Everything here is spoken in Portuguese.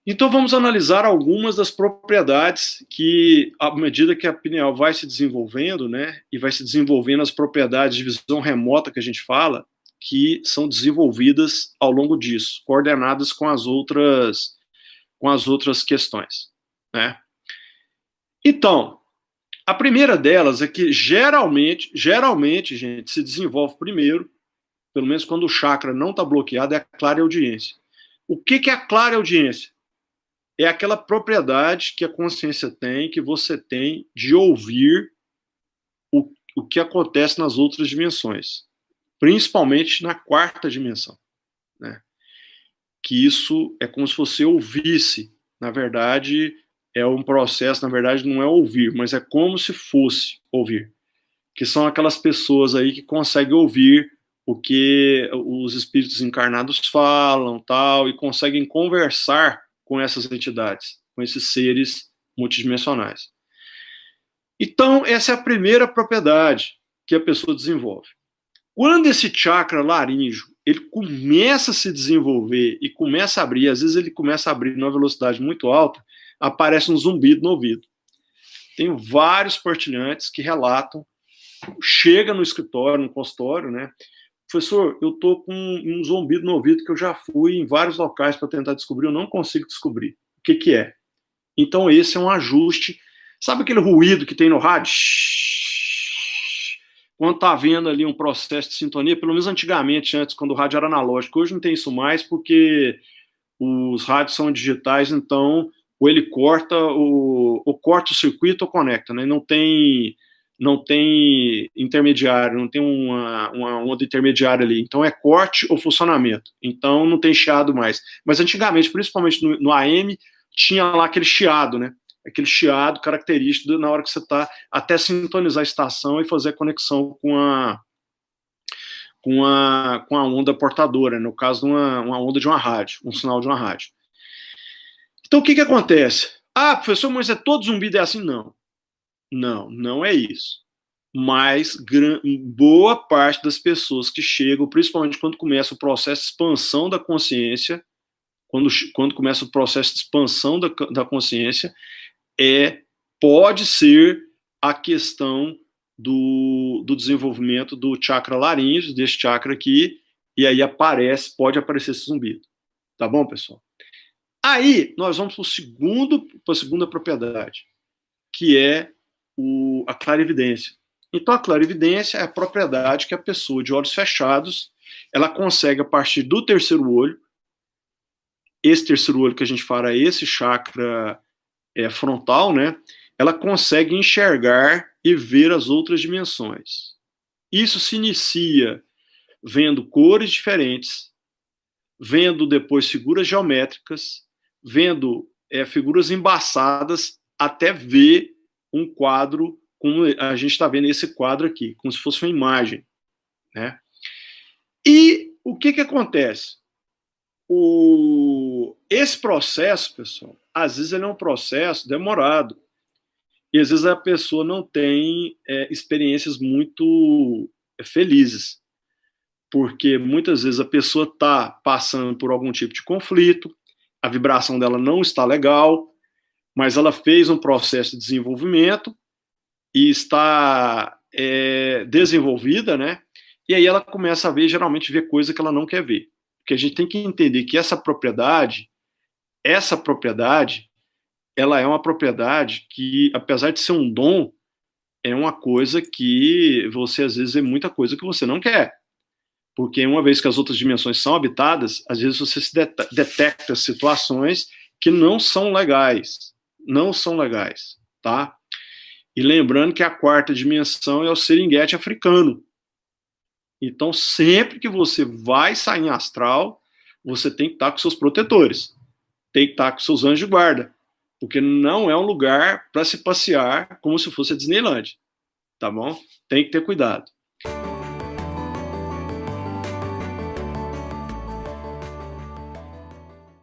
Então vamos analisar algumas das propriedades que, à medida que a pineal vai se desenvolvendo, né, e vai se desenvolvendo as propriedades de visão remota que a gente fala, que são desenvolvidas ao longo disso, coordenadas com as outras questões, né? Então, a primeira delas é que geralmente, gente, se desenvolve primeiro, pelo menos quando o chakra não está bloqueado, é a clareaudiência. O que é a clareaudiência? É aquela propriedade que a consciência tem, que você tem, de ouvir o que acontece nas outras dimensões, principalmente na quarta dimensão, né? Que isso é como se você ouvisse. Na verdade, é um processo, na verdade, não é ouvir, mas é como se fosse ouvir. Que são aquelas pessoas aí que conseguem ouvir o que os espíritos encarnados falam, tal, e conseguem conversar com essas entidades, com esses seres multidimensionais. Então, essa é a primeira propriedade que a pessoa desenvolve. Quando esse chakra laríngeo ele começa a se desenvolver e começa a abrir, às vezes ele começa a abrir numa velocidade muito alta, aparece um zumbido no ouvido. Tem vários partilhantes que relatam, chega no escritório, no consultório, né? Professor, eu tô com um zumbido no ouvido que eu já fui em vários locais para tentar descobrir, eu não consigo descobrir. O que é? Então esse é um ajuste. Sabe aquele ruído que tem no rádio? Quando está havendo ali um processo de sintonia, pelo menos antigamente, antes, quando o rádio era analógico, hoje não tem isso mais, porque os rádios são digitais, então ou ele corta, ou corta o circuito ou conecta, né? Não tem intermediário, não tem uma onda intermediária ali. Então é corte ou funcionamento. Então não tem chiado mais. Mas antigamente, principalmente no AM, tinha lá aquele chiado, né? Aquele chiado característico na hora que você está até sintonizar a estação e fazer a conexão com a onda portadora, no caso, uma onda de uma rádio, um sinal de uma rádio. Então, o que acontece? Ah, professor, mas é todo zumbido é assim? Não. Não é isso. Mas boa parte das pessoas que chegam, principalmente quando começa o processo de expansão da consciência, quando começa o processo de expansão da consciência, pode ser a questão do desenvolvimento do chakra laríngeo, desse chakra aqui, e aí pode aparecer esse zumbido. Tá bom, pessoal? Aí, nós vamos para a segunda propriedade, que é a clarividência. Então, a clarividência é a propriedade que a pessoa de olhos fechados, ela consegue, a partir do terceiro olho, esse terceiro olho que a gente fala é esse chakra frontal, né? Ela consegue enxergar e ver as outras dimensões. Isso se inicia vendo cores diferentes, vendo depois figuras geométricas, vendo figuras embaçadas, até ver um quadro, como a gente está vendo esse quadro aqui, como se fosse uma imagem, né? E o que acontece? Esse processo, pessoal, às vezes ele é um processo demorado, e às vezes a pessoa não tem experiências muito felizes, porque muitas vezes a pessoa está passando por algum tipo de conflito, a vibração dela não está legal, mas ela fez um processo de desenvolvimento e está desenvolvida, né? E aí ela começa a geralmente ver coisa que ela não quer ver. Porque a gente tem que entender que essa propriedade, ela é uma propriedade que, apesar de ser um dom, é uma coisa que você, às vezes, é muita coisa que você não quer. Porque uma vez que as outras dimensões são habitadas, às vezes você se detecta situações que não são legais. Não são legais, tá? E lembrando que a quarta dimensão é o seringuete africano. Então, sempre que você vai sair em astral, você tem que estar com seus protetores, tem que estar com seus anjos de guarda, porque não é um lugar para se passear como se fosse a Disneyland, tá bom? Tem que ter cuidado.